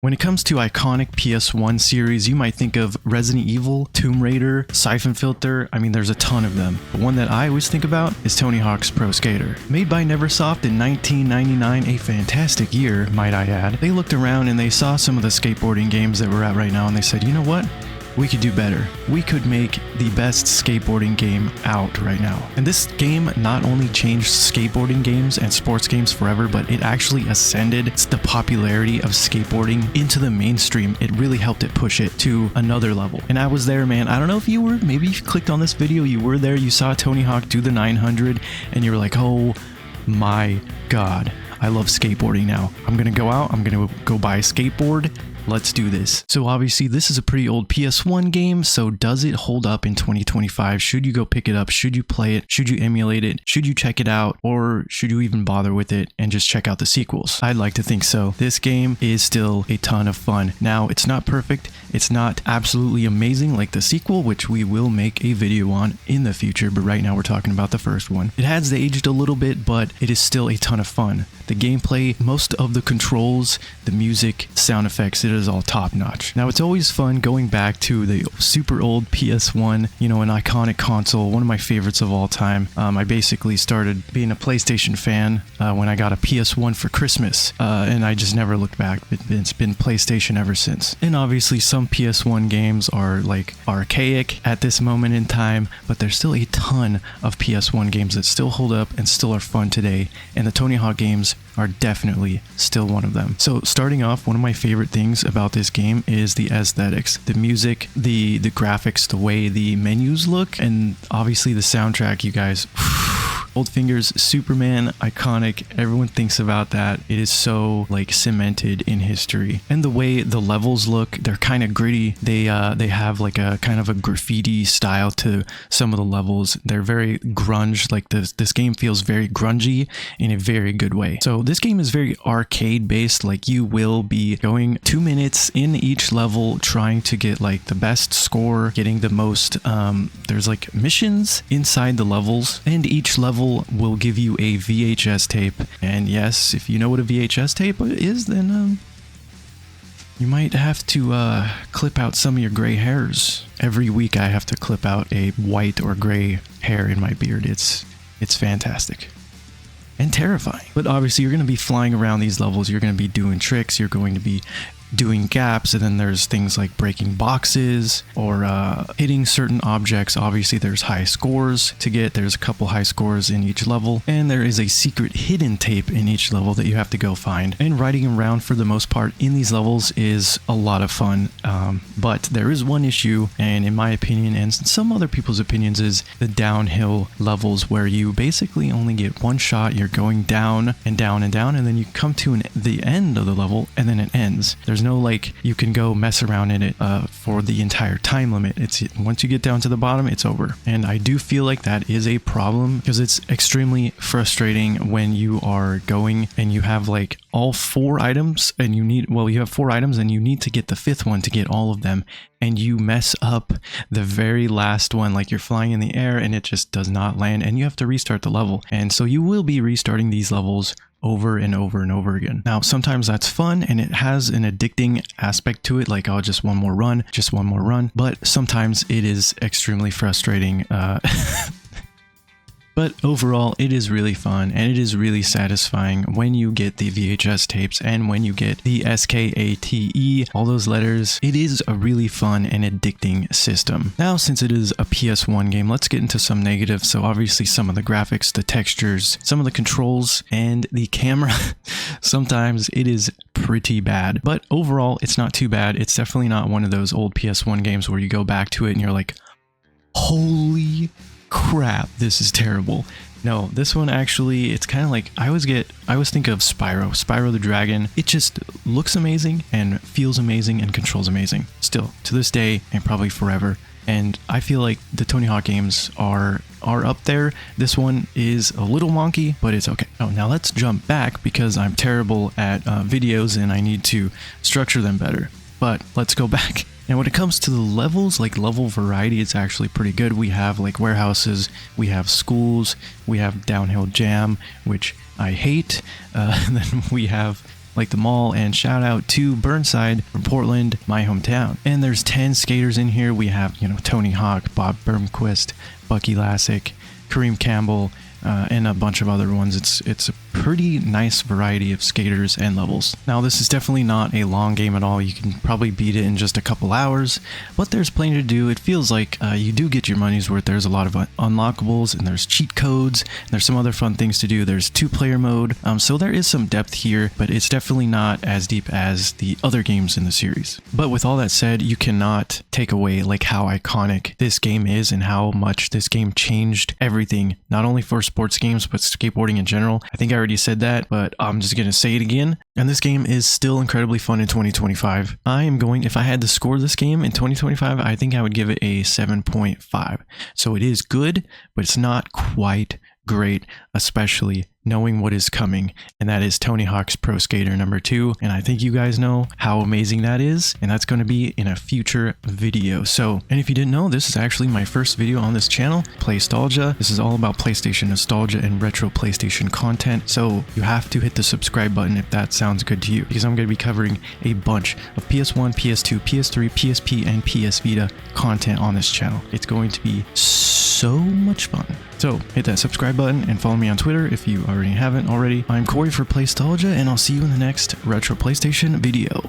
When it comes to iconic PS1 series, you might think of Resident Evil, Tomb Raider, Siphon Filter. I mean, there's a ton of them. But one that I always think about is Tony Hawk's Pro Skater. Made by Neversoft in 1999, a fantastic year, might I add. They looked around and they saw some of the skateboarding games that we're at right now and they said, you know what? We could do better. We could make the best skateboarding game out right now. And this game not only changed skateboarding games and sports games forever, but it actually ascended the popularity of skateboarding into the mainstream. It really helped it push it to another level. And I was there, man. I don't know if you were, maybe you clicked on this video, you were there, you saw Tony Hawk do the 900 and you were like, oh my God, I love skateboarding now. I'm gonna go out, I'm gonna go buy a skateboard. Let's do this. So obviously this is a pretty old PS1 game, so does it hold up in 2025? Should you go pick it up? Should you play it? Should you emulate it? Should you check it out? Or should you even bother with it and just check out the sequels? I'd like to think so. This game is still a ton of fun. Now, it's not perfect. It's not absolutely amazing like the sequel, which we will make a video on in the future, but right now we're talking about the first one. It has aged a little bit, but it is still a ton of fun. The gameplay, most of the controls, the music, sound effects, it is all top notch. Now, it's always fun going back to the super old PS1, you know, an iconic console, one of my favorites of all time. I basically started being a PlayStation fan when I got a PS1 for Christmas, and I just never looked back. It's been PlayStation ever since. And obviously some PS1 games are like archaic at this moment in time, but there's still a ton of PS1 games that still hold up and still are fun today, and the Tony Hawk games are definitely still one of them. So starting off, one of my favorite things about this game is the aesthetics, the music, the graphics, the way the menus look, and obviously the soundtrack, you guys. Goldfinger's Superman, iconic. Everyone thinks about that. It is so like cemented in history. And the way the levels look, they're kind of gritty. They have like a kind of a graffiti style to some of the levels. They're very grunge. Like this game feels very grungy in a very good way. So this game is very arcade based. Like you will be going 2 minutes in each level trying to get like the best score, getting the most there's like missions inside the levels, and each level will give you a VHS tape. And yes, if you know what a VHS tape is, then you might have to clip out some of your gray hairs. Every week I have to clip out a white or gray hair in my beard. It's fantastic and terrifying. But obviously you're going to be flying around these levels, you're going to be doing tricks, you're going to be doing gaps, and then there's things like breaking boxes or hitting certain objects. Obviously there's high scores to get. There's a couple high scores in each level, and there is a secret hidden tape in each level that you have to go find. And riding around for the most part in these levels is a lot of fun, but there is one issue, and in my opinion and some other people's opinions, is the downhill levels, where you basically only get one shot. You're going down and down and down, and then you come to the end of the level and then it ends. There's no like you can go mess around in it for the entire time limit. It's once you get down to the bottom, it's over. And I do feel like that is a problem, because it's extremely frustrating when you are going and you have like all 4 items and you have 4 items and you need to get the 5th one to get all of them, and you mess up the very last one, like you're flying in the air and it just does not land and you have to restart the level. And so you will be restarting these levels over and over and over again. Now, sometimes that's fun and it has an addicting aspect to it, like, oh, just one more run, but sometimes it is extremely frustrating. But overall, it is really fun and it is really satisfying when you get the VHS tapes and when you get the SKATE, all those letters. It is a really fun and addicting system. Now, since it is a PS1 game, let's get into some negatives. So obviously some of the graphics, the textures, some of the controls, and the camera. Sometimes it is pretty bad, but overall it's not too bad. It's definitely not one of those old PS1 games where you go back to it and you're like, holy crap, this is terrible. No, this one actually, it's kind of like, I always think of Spyro the Dragon. It just looks amazing and feels amazing and controls amazing. Still, to this day, and probably forever. And I feel like the Tony Hawk games are up there. This one is a little wonky, but it's okay. Oh, now let's jump back, because I'm terrible at videos and I need to structure them better. But let's go back. Now, when it comes to the levels, like level variety, it's actually pretty good. We have like warehouses, we have schools, we have downhill jam, which I hate. And then we have like the mall, and shout out to Burnside from Portland, my hometown. And there's 10 skaters in here. We have, Tony Hawk, Bob Burnquist, Bucky Lasek, Kareem Campbell, and a bunch of other ones. It's a pretty nice variety of skaters and levels. Now, this is definitely not a long game at all. You can probably beat it in just a couple hours, but there's plenty to do. It feels like you do get your money's worth. There's a lot of unlockables, and there's cheat codes, and there's some other fun things to do. There's 2-player mode, so there is some depth here, but it's definitely not as deep as the other games in the series. But with all that said, you cannot take away like how iconic this game is and how much this game changed everything, not only for sports games, but skateboarding in general. I think I already said that, but I'm just going to say it again. And this game is still incredibly fun in 2025. If I had to score this game in 2025, I think I would give it a 7.5. So it is good, but it's not quite great, especially knowing what is coming, and that is Tony Hawk's Pro Skater number 2. And I think you guys know how amazing that is, and that's going to be in a future video. And if you didn't know, this is actually my first video on this channel, PlayStalgia. This is all about PlayStation nostalgia and retro PlayStation content, so you have to hit the subscribe button if that sounds good to you, because I'm going to be covering a bunch of PS1, PS2, PS3, PSP, and PS Vita content on this channel. It's going to be so much fun. So hit that subscribe button and follow me on Twitter if you already haven't already. I'm Corey for PlayStalgia, and I'll see you in the next Retro PlayStation video.